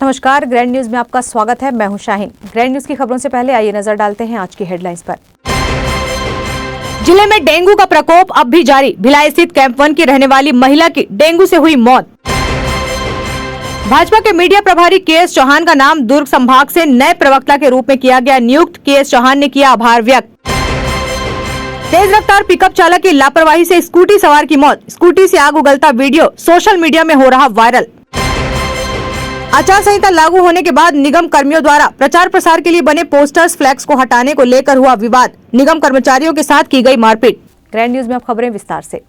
नमस्कार, grand news में आपका स्वागत है। मैं हूं शाहीन। ग्रैंड न्यूज की खबरों से पहले आइए नजर डालते हैं आज की हेडलाइंस पर। जिले में डेंगू का प्रकोप अब भी जारी। भिलाई स्थित कैंप 1 की रहने वाली महिला की डेंगू से हुई मौत। भाजपा के मीडिया प्रभारी के.एस. चौहान का नाम दुर्ग संभाग से नए प्रवक्ता के रूप में किया गया नियुक्त। के.एस. चौहान ने किया आभार व्यक्त। तेज रफ्तार पिकअप चालक की लापरवाही से स्कूटी सवार की मौत। स्कूटी से आग उगलता वीडियो सोशल मीडिया में हो रहा वायरल। आचार संहिता लागू होने के बाद निगम कर्मियों द्वारा प्रचार प्रसार के लिए बने पोस्टर्स, फ्लैक्स को हटाने को लेकर हुआ विवाद। निगम कर्मचारियों के साथ की गई मारपीट। ग्रैंड न्यूज में अब खबरें विस्तार से।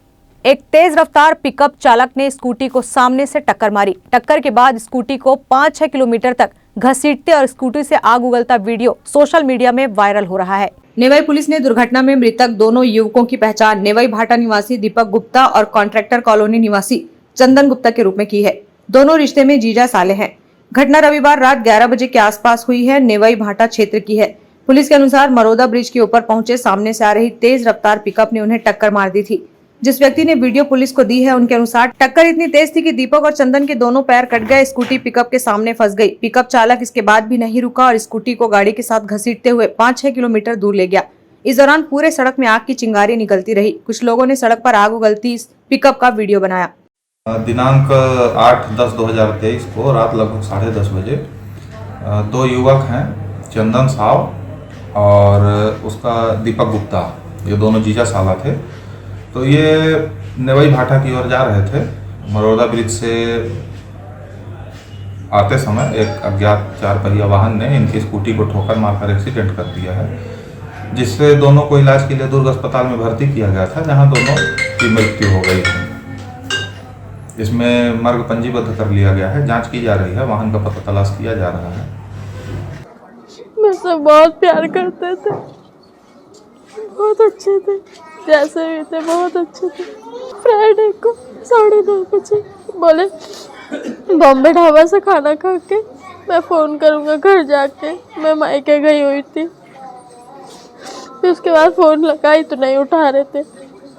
एक तेज रफ्तार पिकअप चालक ने स्कूटी को सामने से टक्कर मारी। टक्कर के बाद स्कूटी को 5-6 किलोमीटर तक घसीटते और स्कूटी से आग उगलता वीडियो सोशल मीडिया में वायरल हो रहा है। नेवाई पुलिस ने दुर्घटना में मृतक दोनों युवकों की पहचान नेवाई भाटा निवासी दीपक गुप्ता और कॉन्ट्रैक्टर कॉलोनी निवासी चंदन गुप्ता के रूप में की है। दोनों रिश्ते में जीजा साले हैं। घटना रविवार रात 11 बजे के आसपास हुई है। नेवाई भाटा क्षेत्र की है। पुलिस के अनुसार मरोदा ब्रिज के ऊपर पहुंचे सामने से आ रही तेज रफ्तार पिकअप ने उन्हें टक्कर मार दी थी। जिस व्यक्ति ने वीडियो पुलिस को दी है, उनके अनुसार टक्कर इतनी तेज थी कि दीपक और चंदन के दोनों पैर कट गए। स्कूटी पिकअप के सामने फंस गई। पिकअप चालक इसके बाद भी नहीं रुका और स्कूटी को गाड़ी के साथ घसीटते हुए 5-6 किलोमीटर दूर ले गया। इस दौरान पूरे सड़क में आग की चिंगारी निकलती रही। कुछ लोगों ने सड़क पर आग उगलती इस पिकअप का वीडियो बनाया। दिनांक 8/10/2023 को रात लगभग 10:30 बजे दो युवक हैं, चंदन साव और उसका दीपक गुप्ता, ये दोनों जीजा साला थे। तो ये नेवाई भाटा की ओर जा रहे थे। मरोदा ब्रिज से आते समय एक अज्ञात 4 पहिया वाहन ने इनकी स्कूटी को ठोकर मारकर एक्सीडेंट कर दिया है, जिससे दोनों को इलाज के लिए दुर्ग अस्पताल में भर्ती किया गया था, जहां दोनों की मृत्यु हो गई है। इसमें मर्ग पंजीबद्ध कर लिया गया है। जांच की जा रही है। वाहन का पता तलाश किया जा रहा है। मुझसे बहुत प्यार करते थे, बहुत अच्छे थे, जैसे भी थे बहुत अच्छे थे। फ्राइडे को 9:30 बजे बोले बॉम्बे ढाबा से खाना खा के मैं फ़ोन करूँगा घर जाके। मैं मायके गई हुई थी। फिर उसके बाद फ़ोन लगाई तो नहीं उठा रहे थे,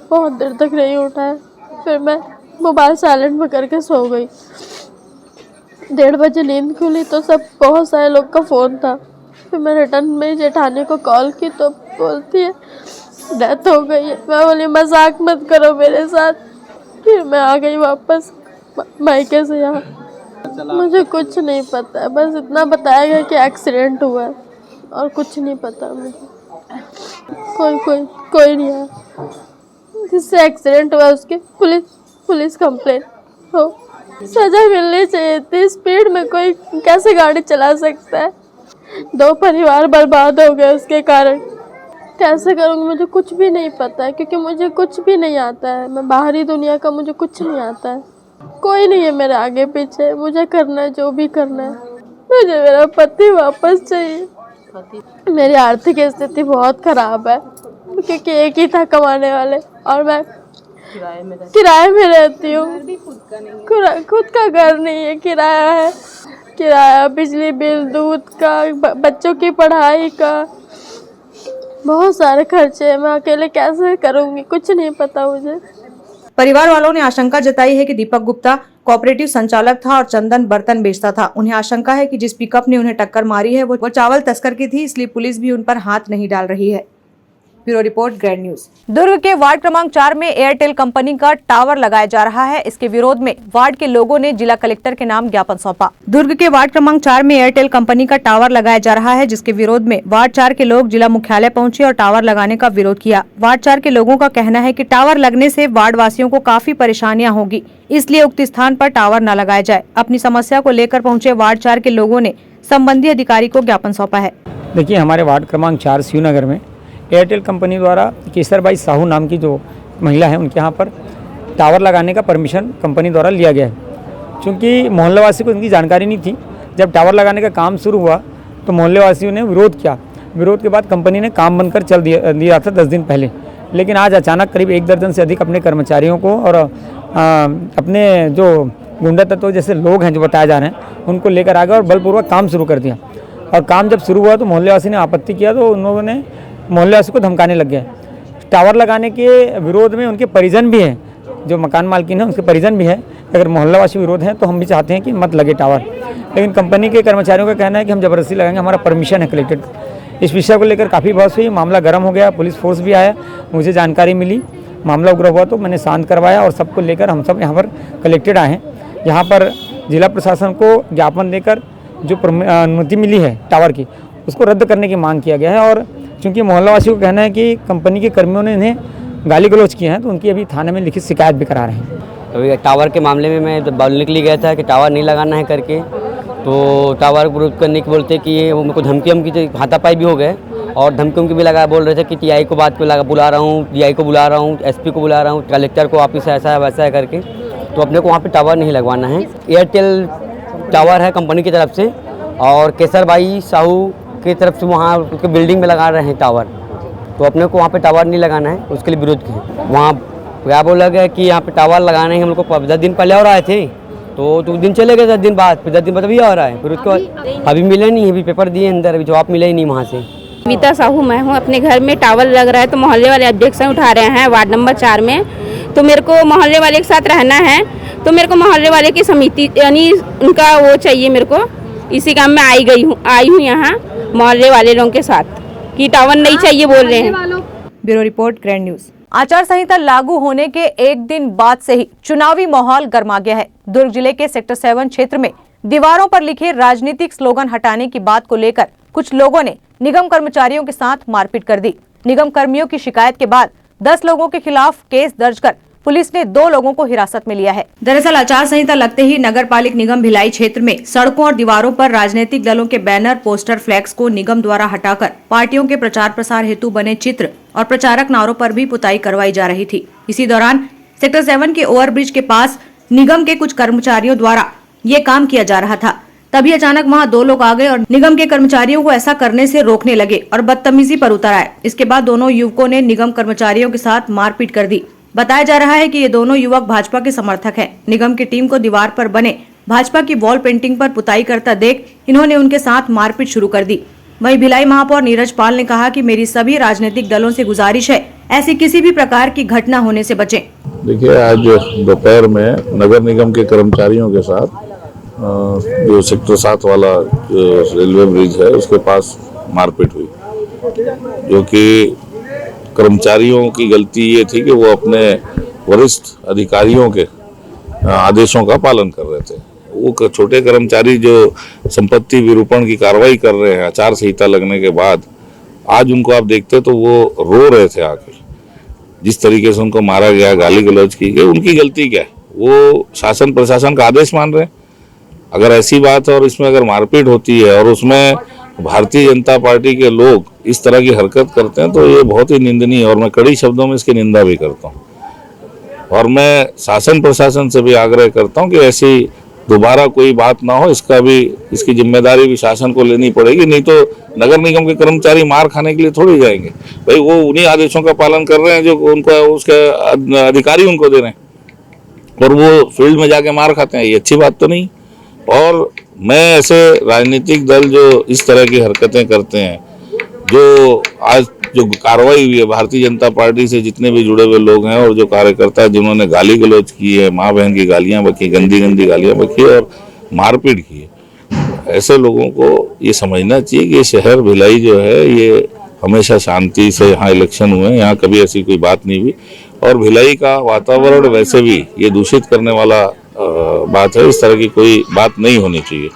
बहुत देर तक नहीं उठाया। फिर मैं मोबाइल साइलेंट में करके सो गई। 1:30 बजे नींद खुली तो सब बहुत सारे लोग का फ़ोन था। फिर मैं रिटर्न में जेठानी को कॉल की तो बोलती है डेथ हो गई है। मैं बोली मजाक मत करो मेरे साथ। फिर मैं आ गई वापस मायके से यहाँ। मुझे कुछ नहीं पता है, बस इतना बताया गया कि एक्सीडेंट हुआ है और कुछ नहीं पता मुझे। कोई नहीं है जिससे एक्सीडेंट हुआ उसके पुलिस कंप्लेंट हो। सजा मिलनी चाहिए थी। स्पीड में कोई कैसे गाड़ी चला सकता है? 2 परिवार बर्बाद हो गए उसके कारण। कैसे करूँगी मुझे कुछ भी नहीं पता है, क्योंकि मुझे कुछ भी नहीं आता है। मैं बाहरी दुनिया का मुझे कुछ नहीं आता है। कोई नहीं है मेरे आगे पीछे। मुझे करना है जो भी करना है। मुझे मेरा पति वापस चाहिए। मेरी आर्थिक स्थिति बहुत खराब है, क्योंकि एक ही था कमाने वाले और मैं किराए में रहती हूँ। खुद का घर नहीं है, किराया है। किराया, बिजली बिल, दूध का, बच्चों की पढ़ाई का, बहुत सारे खर्चे। मैं अकेले कैसे करूँगी? कुछ नहीं पता मुझे। परिवार वालों ने आशंका जताई है कि दीपक गुप्ता कोऑपरेटिव संचालक था और चंदन बर्तन बेचता था। उन्हें आशंका है कि जिस पिकअप ने उन्हें टक्कर मारी है वो चावल तस्कर की थी, इसलिए पुलिस भी उन पर हाथ नहीं डाल रही है। Bureau report, grand news. Durg के वार्ड क्रमांक 4 में एयरटेल कंपनी का टावर लगाया जा रहा है। इसके विरोध में वार्ड के लोगों ने जिला कलेक्टर के नाम ज्ञापन सौंपा। दुर्ग के वार्ड क्रमांक 4 में एयरटेल कंपनी का टावर लगाया जा रहा है, जिसके विरोध में वार्ड 4 के लोग जिला मुख्यालय पहुंचे और टावर लगाने का विरोध किया। वार्ड 4 के लोगों का कहना है कि टावर लगने से वार्ड वासियों को काफी परेशानियां होगी, इसलिए उक्त स्थान पर टावर न लगाया जाए। अपनी समस्या को लेकर पहुंचे वार्ड 4 के लोगों ने संबंधी अधिकारी को ज्ञापन सौंपा है। देखिए, हमारे वार्ड क्रमांक 4 शिवनगर में एयरटेल कंपनी द्वारा केसरबाई साहू नाम की जो महिला है उनके यहाँ पर टावर लगाने का परमिशन कंपनी द्वारा लिया गया है। चूँकि मोहल्लेवासी को इनकी जानकारी नहीं थी, जब टावर लगाने का काम शुरू हुआ तो मोहल्लेवासियों ने विरोध किया। विरोध के बाद कंपनी ने काम बंद कर चल दिया था 10 दिन पहले। लेकिन आज अचानक करीब 1 दर्जन से अधिक अपने कर्मचारियों को और अपने जो गुंडा तत्व जैसे लोग हैं जो बताए जा रहे हैं उनको लेकर आ गए और बलपूर्वक काम शुरू कर दिया। और काम जब शुरू हुआ तो मोहल्लेवासी ने आपत्ति किया तो उन लोगों ने मोहल्लेवासी को धमकाने लग गए। टावर लगाने के विरोध में उनके परिजन भी हैं, जो मकान मालकिन है उनके परिजन भी है। अगर मोहल्लावासी विरोध है तो हम भी चाहते हैं कि मत लगे टावर। लेकिन कंपनी के कर्मचारियों का कहना है कि हम ज़बरदस्ती लगाएंगे, हमारा परमिशन है कलेक्टेड। इस विषय को लेकर काफ़ी बहस हुई, मामला गर्म हो गया, पुलिस फोर्स भी आया, मुझे जानकारी मिली, मामला उग्र हुआ तो मैंने शांत करवाया और सबको लेकर हम सब यहाँ पर कलेक्टेड आए हैं। यहाँ पर जिला प्रशासन को ज्ञापन देकर जो अनुमति मिली है टावर की, उसको रद्द करने की मांग किया गया है। और चूँकि मोहल्लावासियों का कहना है कि कंपनी के कर्मियों ने इन्हें गाली गलौज किए हैं, तो उनकी अभी थाने में लिखित शिकायत भी करा रहे हैं। अभी टावर के मामले में मैं बोलने के लिए गया था कि टावर नहीं लगाना है करके, तो टावर विरोध करने के बोलते कि ये मेरे को धमकी हाथापाई भी हो गए और धमकी भी लगा, बोल रहे थे कि टीआई को बात पे बुला रहा हूँ, डीआई को बुला रहा हूँ, एसपी को बुला रहा हूँ, कलेक्टर को ऑफिस ऐसा है वैसा है करके। तो अपने को वहाँ पे टावर नहीं लगवाना है। एयरटेल टावर है कंपनी की तरफ से और केसर भाई साहू की तरफ से वहाँ उसके बिल्डिंग में लगा रहे हैं टावर, तो अपने को वहाँ पे टावर नहीं लगाना है, उसके लिए विरोध किया। वहाँ क्या बोला गया कि यहाँ पे टावर लगाने हैं, हम लोग को 10 दिन पहले और आए थे, तो 2 दिन चले गए, 10 दिन बाद, फिर 10 दिन बाद अभी आ रहा है, फिर उसके बाद अभी मिले नहीं, अभी पेपर दिए अंदर, अभी जवाब मिला ही नहीं वहाँ से। मीता साहू मैं हूँ। अपने घर में टावर लग रहा है तो मोहल्ले वाले ऑब्जेक्शन उठा रहे हैं वार्ड नंबर 4 में, तो मेरे को मोहल्ले वाले के साथ रहना है, तो मेरे को मोहल्ले वाले की समिति यानी उनका वो चाहिए मेरे को। इसी काम में आई हूँ यहाँ मोहल्ले वाले लोगों के साथ कि टावर नहीं चाहिए बोल रहे हैं। Bureau report, grand news. आचार संहिता लागू होने के एक दिन बाद से ही चुनावी माहौल गर्मा गया है। दुर्ग जिले के सेक्टर 7 क्षेत्र में दीवारों पर लिखे राजनीतिक स्लोगन हटाने की बात को लेकर कुछ लोगों ने निगम कर्मचारियों के साथ मारपीट कर दी। निगम कर्मियों की शिकायत के बाद 10 लोगों के खिलाफ केस दर्ज कर पुलिस ने 2 लोगों को हिरासत में लिया है। दरअसल आचार संहिता लगते ही नगर पालिक निगम भिलाई क्षेत्र में सड़कों और दीवारों पर राजनीतिक दलों के बैनर, पोस्टर, फ्लैक्स को निगम द्वारा हटाकर पार्टियों के प्रचार प्रसार हेतु बने चित्र और प्रचारक नारों पर भी पुताई करवाई जा रही थी। इसी दौरान सेक्टर 7 के ओवरब्रिज के पास निगम के कुछ कर्मचारियों द्वारा ये काम किया जा रहा था। तभी अचानक वहां 2 लोग आ गए और निगम के कर्मचारियों को ऐसा करने से रोकने लगे और बदतमीजी पर उतर आए। इसके बाद दोनों युवकों ने निगम कर्मचारियों के साथ मारपीट कर दी। बताया जा रहा है कि ये दोनों युवक भाजपा के समर्थक हैं। निगम की टीम को दीवार पर बने भाजपा की वॉल पेंटिंग पर पुताई करता देख इन्होंने उनके साथ मारपीट शुरू कर दी। वहीं भिलाई महापौर नीरज पाल ने कहा कि मेरी सभी राजनीतिक दलों से गुजारिश है, ऐसी किसी भी प्रकार की घटना होने से बचें। देखिए, आज दोपहर में नगर निगम के कर्मचारियों के साथ जो सेक्टर 7 वाला रेलवे ब्रिज है उसके पास मारपीट हुई, जो कि कर्मचारियों की गलती ये थी कि वो अपने वरिष्ठ अधिकारियों के आदेशों का पालन कर रहे थे। वो छोटे कर्मचारी जो संपत्ति विरूपण की कार्रवाई कर रहे हैं आचार संहिता लगने के बाद, आज उनको आप देखते तो वो रो रहे थे आकर। जिस तरीके से उनको मारा गया, गाली गलौज की गई, उनकी गलती क्या है? वो शासन प्रशासन का आदेश मान रहे हैं। अगर ऐसी बात है और इसमें अगर मारपीट होती है और उसमें भारतीय जनता पार्टी के लोग इस तरह की हरकत करते हैं, तो ये बहुत ही निंदनीय और मैं कड़ी शब्दों में इसकी निंदा भी करता हूँ। और मैं शासन प्रशासन से भी आग्रह करता हूँ कि ऐसी दोबारा कोई बात ना हो, इसकी जिम्मेदारी भी शासन को लेनी पड़ेगी। नहीं तो नगर निगम के कर्मचारी मार खाने के लिए थोड़ी जाएंगे भाई, वो उन्हीं आदेशों का पालन कर रहे हैं जो उनका उसके अधिकारी उनको दे रहे हैं और वो फील्ड में जाके मार खाते हैं। ये अच्छी बात तो नहीं। और मैं ऐसे राजनीतिक दल जो इस तरह की हरकतें करते हैं, जो आज जो कार्रवाई हुई है भारतीय जनता पार्टी से जितने भी जुड़े हुए लोग हैं और जो कार्यकर्ता हैं जिन्होंने गाली गलौज की है, माँ बहन की गालियाँ बकी, गंदी गंदी गालियाँ बकी और मारपीट की है, ऐसे लोगों को ये समझना चाहिए कि ये शहर भिलाई जो है ये हमेशा शांति से यहाँ इलेक्शन हुए, यहाँ कभी ऐसी कोई बात नहीं हुई। और भिलाई का वातावरण वैसे भी ये दूषित करने वाला बात है, इस तरह की कोई बात नहीं होनी चाहिए।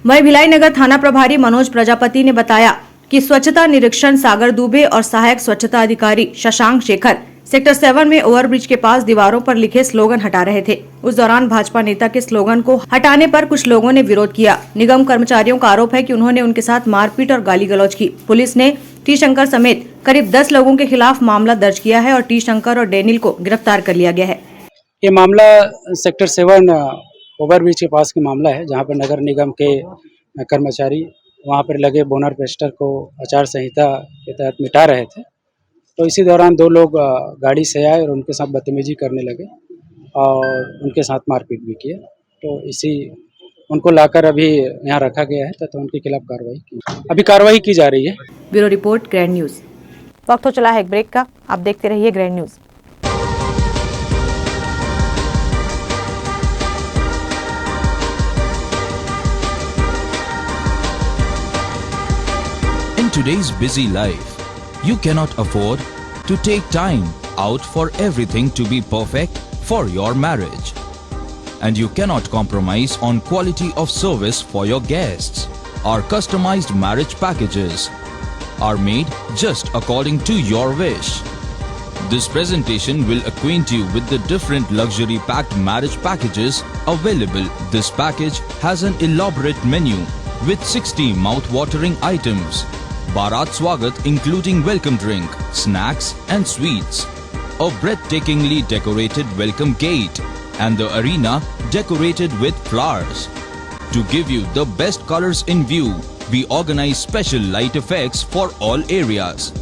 वहीं भिलाई नगर थाना प्रभारी मनोज प्रजापति ने बताया कि स्वच्छता निरीक्षण सागर दुबे और सहायक स्वच्छता अधिकारी शशांक शेखर सेक्टर 7 में ओवरब्रिज के पास दीवारों पर लिखे स्लोगन हटा रहे थे। उस दौरान भाजपा नेता के स्लोगन को हटाने पर कुछ लोगों ने विरोध किया। निगम कर्मचारियों का आरोप है कि उन्होंने उनके साथ मारपीट और गाली गलौज की। पुलिस ने टी शंकर समेत करीब 10 लोगों के खिलाफ मामला दर्ज किया है और टी शंकर और डेनिल को गिरफ्तार कर लिया गया है। ये मामला सेक्टर 7 ओवरब्रिज के पास का मामला है, जहाँ पर नगर निगम के कर्मचारी वहाँ पर लगे बोनर पोस्टर को आचार संहिता के तहत मिटा रहे थे। तो इसी दौरान 2 लोग गाड़ी से आए और उनके साथ बदतमीजी करने लगे और उनके साथ मारपीट भी किए। तो उनको लाकर अभी यहाँ रखा गया है तथा उनके खिलाफ अभी कार्रवाई की जा रही है। Bureau report, grand news. वक्त हो चला है एक ब्रेक का, आप देखते रहिए grand news. In today's busy life, you cannot afford to take time out for everything to be perfect for your marriage. And you cannot compromise on quality of service for your guests. Our customized marriage packages are made just according to your wish. This presentation will acquaint you with the different luxury packed marriage packages available. This package has an elaborate menu with 60 mouth-watering items. Bharat Swagat including welcome drink, snacks and sweets. A breathtakingly decorated welcome gate and the arena decorated with flowers. To give you the best colors in view, we organize special light effects for all areas.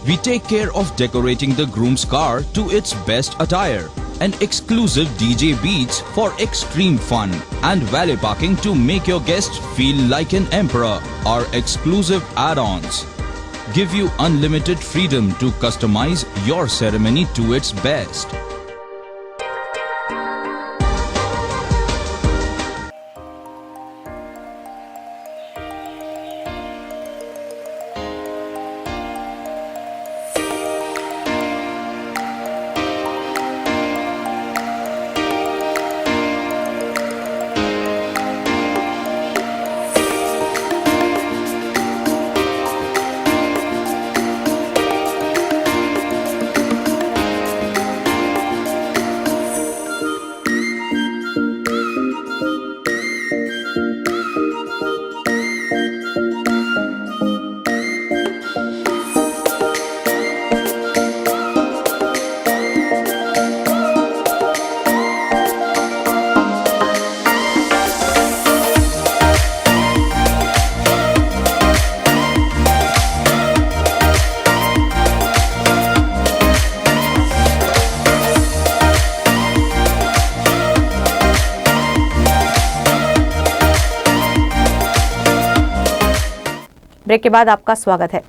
We take care of decorating the groom's car to its best attire and exclusive DJ beats for extreme fun and valet parking to make your guests feel like an emperor. Our exclusive add-ons give you unlimited freedom to customize your ceremony to its best. Break के बाद आपका स्वागत है।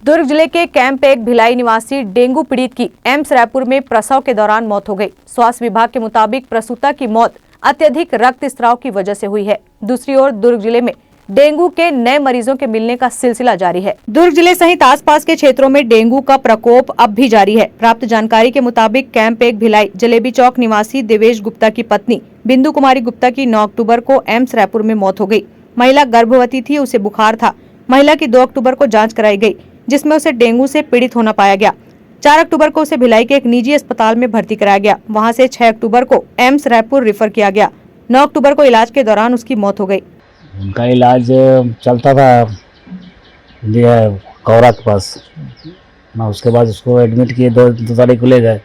दुर्ग जिले के camp एक भिलाई निवासी dengue पीड़ित की एम्स रायपुर में प्रसव के दौरान मौत हो गई। स्वास्थ्य विभाग के मुताबिक प्रसूता की मौत अत्यधिक रक्तस्राव की वजह से हुई है। दूसरी ओर दुर्ग जिले में डेंगू के नए मरीजों के मिलने का सिलसिला जारी है। दुर्ग जिले सहित आसपास के क्षेत्रों में डेंगू का प्रकोप अब भी जारी है। प्राप्त जानकारी के मुताबिक कैंप एक भिलाई जलेबी चौक निवासी देवेश गुप्ता की पत्नी बिंदु कुमारी गुप्ता की 9 अक्टूबर को एम्स रायपुर में मौत हो गई। महिला गर्भवती थी, उसे बुखार था। महिला की 2 अक्टूबर को जांच कराई गई, जिसमें उसे डेंगू से पीड़ित होना पाया गया। 4 अक्टूबर को उसे भिलाई के एक निजी अस्पताल में भर्ती कराया गया। वहां से 6 अक्टूबर को एम्स रायपुर रेफर किया गया। 9 अक्टूबर को इलाज के दौरान उसकी मौत हो गई। उनका इलाज चलता था कौरा के पास ना, उसके बाद उसको एडमिट किए 2 तारीख को ले गए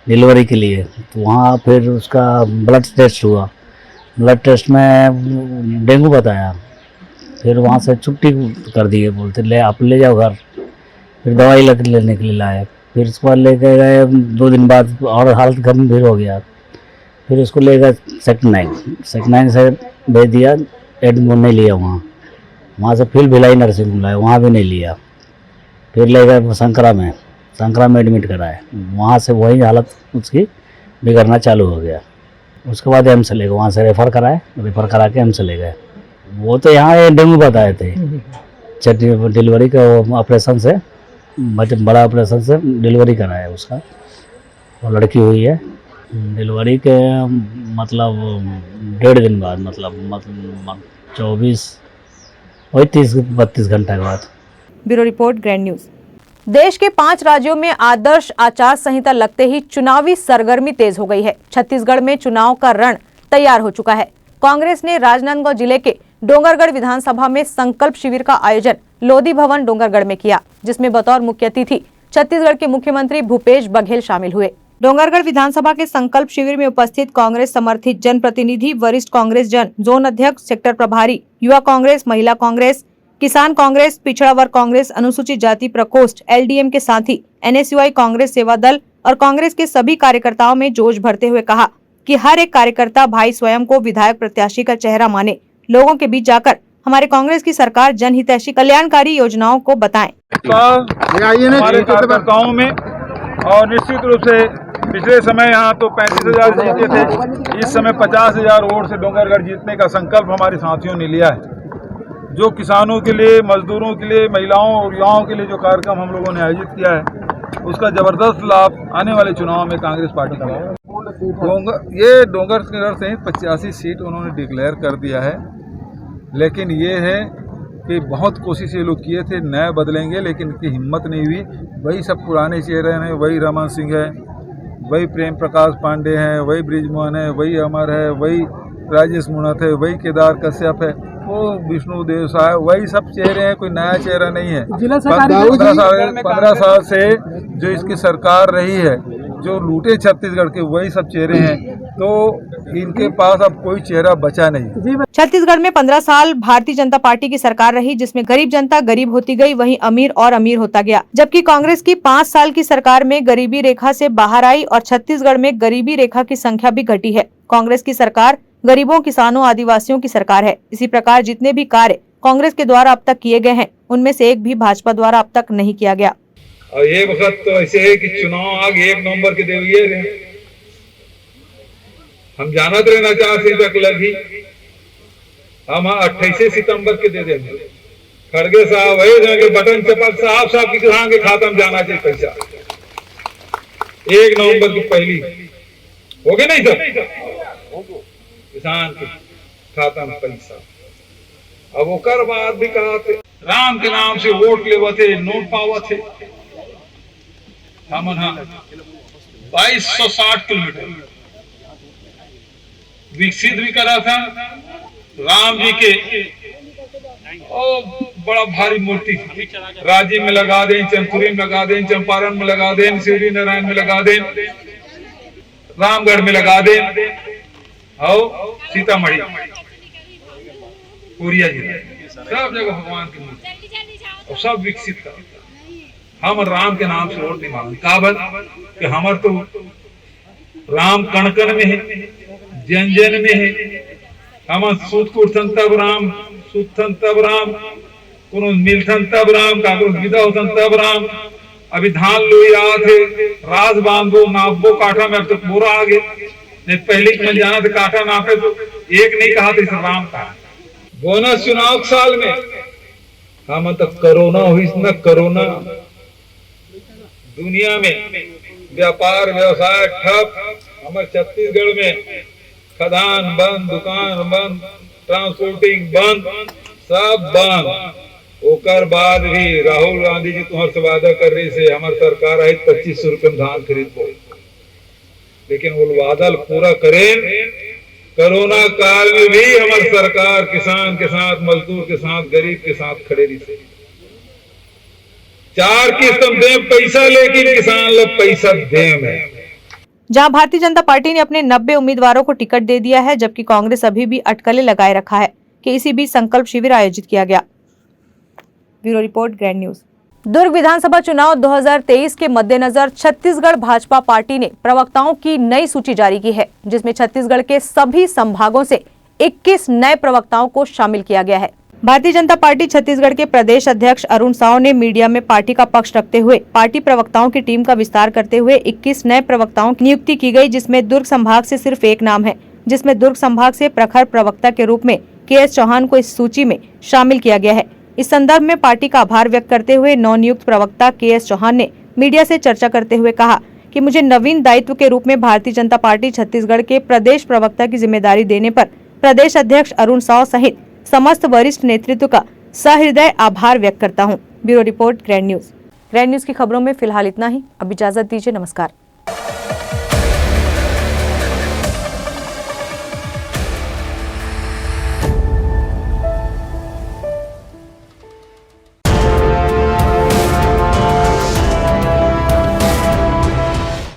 डिलीवरी के लिए। तो वहाँ फिर उसका ब्लड टेस्ट हुआ, ब्लड टेस्ट में डेंगू बताया। फिर वहाँ से छुट्टी कर दी, बोलते ले आप ले जाओ घर। फिर दवाई लेने के लिए लाए। फिर उसके बाद लेके गए 2 दिन बाद और हालत गंभीर हो गया। फिर उसको ले गए सेक्टर 9 से भेज दिया, एडमिट नहीं लिया वहाँ से फिर भिलाई नर्सिंग होम लाए, वहाँ भी नहीं लिया। फिर ले गए संकरा में एडमिट कराए। वहाँ से वही हालत उसकी बिगड़ना चालू हो गया। उसके बाद एम्स ले गए, वहाँ से रेफ़र करा के एम्स ले गए। वो तो यहाँ डेंगू बताए थे। डिलीवरी का ऑपरेशन से, बड़ा ऑपरेशन से डिलीवरी कराया उसका। वो लड़की हुई है। डिलीवरी के मतलब 1.5 दिन बाद, मतलब 30-32 घंटे के बाद। Bureau report, grand news. देश के 5 राज्यों में आदर्श आचार संहिता लगते ही चुनावी सरगर्मी तेज हो गई है। छत्तीसगढ़ में चुनाव का रण तैयार हो चुका है। कांग्रेस ने राजनांदगांव जिले के डोंगरगढ़ विधानसभा में संकल्प शिविर का आयोजन लोधी भवन डोंगरगढ़ में किया, जिसमें बतौर मुख्य अतिथि छत्तीसगढ़ के मुख्यमंत्री भूपेश बघेल शामिल हुए। डोंगरगढ़ विधानसभा के संकल्प शिविर में उपस्थित कांग्रेस समर्थित जनप्रतिनिधि, वरिष्ठ कांग्रेस जन, जोन अध्यक्ष, सेक्टर प्रभारी, युवा कांग्रेस, महिला कांग्रेस, किसान कांग्रेस, पिछड़ा वर्ग कांग्रेस, अनुसूचित जाति प्रकोष्ठ LDM के साथ ही NSUI कांग्रेस सेवा दल और कांग्रेस के सभी कार्यकर्ताओं में जोश भरते हुए कहा कि हर एक कार्यकर्ता भाई स्वयं को विधायक प्रत्याशी का चेहरा माने, लोगों के बीच जाकर हमारे कांग्रेस की सरकार जनहितैषी कल्याणकारी योजनाओं को बताएं। हमारे कार्यकर्ताओं में, और निश्चित रूप से पिछले समय यहाँ तो 35,000 जीते थे, इस समय 50,000 वोट से डोंगरगढ़ जीतने का संकल्प हमारे साथियों ने लिया है। जो किसानों के लिए, मजदूरों के लिए, महिलाओं और युवाओं के लिए जो कार्यक्रम हम लोगों ने आयोजित किया है, उसका ज़बरदस्त लाभ आने वाले चुनाव में कांग्रेस पार्टी को होगा। ये डोंगरगढ़ सहित 85 सीट उन्होंने डिक्लेयर कर दिया है, लेकिन ये है कि बहुत कोशिश ये लोग किए थे नए बदलेंगे, लेकिन इनकी हिम्मत नहीं हुई। वही सब पुराने चेहरे हैं, वही रमन सिंह है, वही प्रेम प्रकाश पांडे हैं, वही ब्रिजमोहन है, वही अमर है, वही राजेश मुनत है, वही केदार कश्यप है, वो विष्णु देव साहब, वही सब चेहरे हैं, कोई नया चेहरा नहीं है। 15 साल से जो इसकी सरकार रही है, जो लूटे छत्तीसगढ़ के, वही सब चेहरे हैं, तो इनके पास अब कोई चेहरा बचा नहीं। छत्तीसगढ़ में 15 साल भारतीय जनता पार्टी की सरकार रही, जिसमें गरीब जनता गरीब होती गई, वहीं अमीर और अमीर होता गया। जबकि कांग्रेस की 5 साल की सरकार में गरीबी रेखा से बाहर आई और छत्तीसगढ़ में गरीबी रेखा की संख्या भी घटी है। कांग्रेस की सरकार गरीबों, किसानों, आदिवासियों की सरकार है। इसी प्रकार जितने भी कार्य कांग्रेस के द्वारा अब तक किए गए हैं, उनमें से एक भी भाजपा द्वारा अब तक नहीं किया गया। और ये वक्त तो ऐसे है कि चुनाव आगे 1 नवंबर के देविए हम जानत रहे ना 4 सीट तक लगी, हम 28 सितंबर के दे देंगे। खड़गे साहब वही जाके बटन चपक साहब की किसान के खाता में जाना चाहिए पैसा 1 नवंबर की पहली हो गए नहीं सर, किसान के खाता में पैसा। अब ओकर बाद भी कहा थे राम के नाम से वोट लेवा थे, नोट पावा थे। हम 2260 किलोमीटर विकसित भी करा था राम जी के, और बड़ा भारी मूर्ति रांची में लगा दें, चंदपुरी में लगा दें, चंपारण में लगा दें, शिवरी नारायण में लगा दें, रामगढ़ में लगा दें, और सीतामढ़ी, कोरिया जिला, सब जगह भगवान की मूर्ति और सब विकसित कर। हम राम के नाम से वोट नहीं मांगे, काबल कि हमार तो राम कण कण में है, जन जन में है। हम सूत कुटन तब राम, सुतन तब राम, कोनो मिलथन तब राम, काको विदा होतन तब राम। अभी धान लोई आ थे, राज बांधो नापो काठा में, अब तो पूरा आ गए। नहीं पहले मन जाना था काठा नापे तो एक नहीं कहा था राम का। बोनस चुनाव साल में हम तो कोरोना हुई न, कोरोना दुनिया में व्यापार व्यवसाय ठप, हमारे छत्तीसगढ़ में खदान बंद, दुकान बंद, ट्रांसपोर्टिंग बंद, सब बंद। ओकर बाद भी राहुल गांधी जी तुम्हारे से वादा कर रही से हमारी सरकार आई 2500 रुपये में धान खरीद दो, लेकिन वो वादा पूरा करें। कोरोना काल में भी हमारी सरकार किसान के साथ, मजदूर के साथ, गरीब के साथ खड़े रही से। 4 किस्त दे पैसा, लेकिन किसान लोग पैसा दे में। जहां भारतीय जनता पार्टी ने अपने 90 उम्मीदवारों को टिकट दे दिया है, जबकि कांग्रेस अभी भी अटकलें लगाए रखा है कि इसी बीच संकल्प शिविर आयोजित किया गया। Bureau report, grand news. Durg विधानसभा चुनाव 2023 के मद्देनजर छत्तीसगढ़ भाजपा पार्टी ने प्रवक्ताओं की नई सूची जारी की है, जिसमें छत्तीसगढ़ के सभी संभागों से 21 नए प्रवक्ताओं को शामिल किया गया है। भारतीय जनता पार्टी छत्तीसगढ़ के प्रदेश अध्यक्ष अरुण साव ने मीडिया में पार्टी का पक्ष रखते हुए पार्टी प्रवक्ताओं की टीम का विस्तार करते हुए 21 नए प्रवक्ताओं की नियुक्ति की गई, जिसमें दुर्ग संभाग से सिर्फ एक नाम है, जिसमें दुर्ग संभाग से प्रखर प्रवक्ता के रूप में KS चौहान को इस सूची में शामिल किया गया है। इस संदर्भ में पार्टी का आभार व्यक्त करते हुए नवनियुक्त प्रवक्ता KS चौहान ने मीडिया से चर्चा करते हुए कहा कि मुझे नवीन दायित्व के रूप में भारतीय जनता पार्टी छत्तीसगढ़ के प्रदेश प्रवक्ता की जिम्मेदारी देने पर प्रदेश अध्यक्ष अरुण साव सहित समस्त वरिष्ठ नेतृत्व का सहृदय आभार व्यक्त करता हूं। Bureau report, grand news. Grand news की खबरों में फिलहाल इतना ही। अब इजाजत दीजिए, नमस्कार।